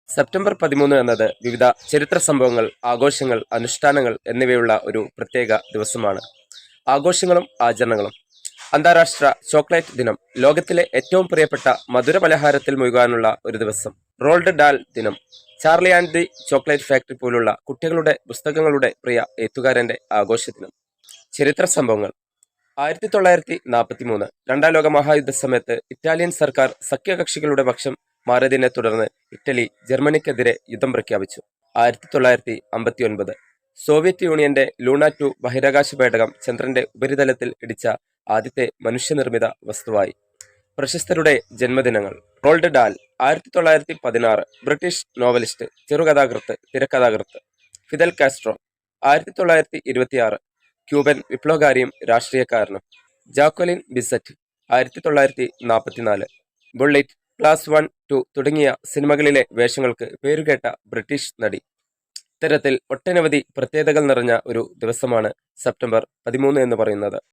September 13 എന്നത് വിവിധ ചരിത്ര സംഭവങ്ങൾ, ആഘോഷങ്ങൾ, അനുഷ്ഠാനങ്ങൾ എന്നിവയുള്ള ഒരു പ്രത്യേക ദിവസമാണ്. ആഘോഷങ്ങളും ആചരണങ്ങളും. അന്താരാഷ്ട്ര ചോക്ലേറ്റ് ദിനം. ലോകത്തിലെ ഏറ്റവും പ്രിയപ്പെട്ട മധുരപലഹാരത്തിൽ മുഴുകാനുള്ള ഒരു ദിവസം. റോൾഡ് ഡാൽ ദിനം. Charlie and the chocolate factory പോലുള്ള കുട്ടികളുടെ പുസ്തകങ്ങളുടെ പ്രിയ എഴുത്തുകാരന്റെ ആഘോഷ ദിനം. ചരിത്ര സംഭവങ്ങൾ. 1943 രണ്ടാം ലോക മഹായുദ്ധ സമയത്ത് ഇറ്റാലിയൻ സർക്കാർ സഖ്യകക്ഷികളുടെ പക്ഷം മാറിയതിനെ തുടർന്ന് ഇറ്റലി ജർമ്മനിക്കെതിരെ യുദ്ധം പ്രഖ്യാപിച്ചു. 1959 സോവിയറ്റ് യൂണിയന്റെ ലൂണ 2 ബഹിരാകാശ പേടകം ചന്ദ്രന്റെ ഉപരിതലത്തിൽ ഇടിച്ച ആദ്യത്തെ മനുഷ്യനിർമ്മിത വസ്തുവായി. പ്രശസ്തരുടെ ജന്മദിനങ്ങൾ. റോൾഡ് ഡാൽ 1916 ബ്രിട്ടീഷ് നോവലിസ്റ്റ്, ചെറുകഥാകൃത്ത്, തിരക്കഥാകൃത്ത്. ഫിദൽ കാസ്ട്രോ 1926 ക്യൂബൻ വിപ്ലവകാരിയും രാഷ്ട്രീയക്കാരനും. ജാക്വലിൻ ബിസറ്റ് 1944 ബുള്ളറ്റ്, ക്ലാസ് 1, 2 തുടങ്ങിയ സിനിമകളിലെ വേഷങ്ങൾക്ക് പേരുകേട്ട ബ്രിട്ടീഷ് നടി. ഇത്തരത്തിൽ ഒട്ടനവധി പ്രത്യേകതകൾ നിറഞ്ഞ ഒരു ദിവസമാണ് സെപ്റ്റംബർ 13 എന്ന് പറയുന്നത്.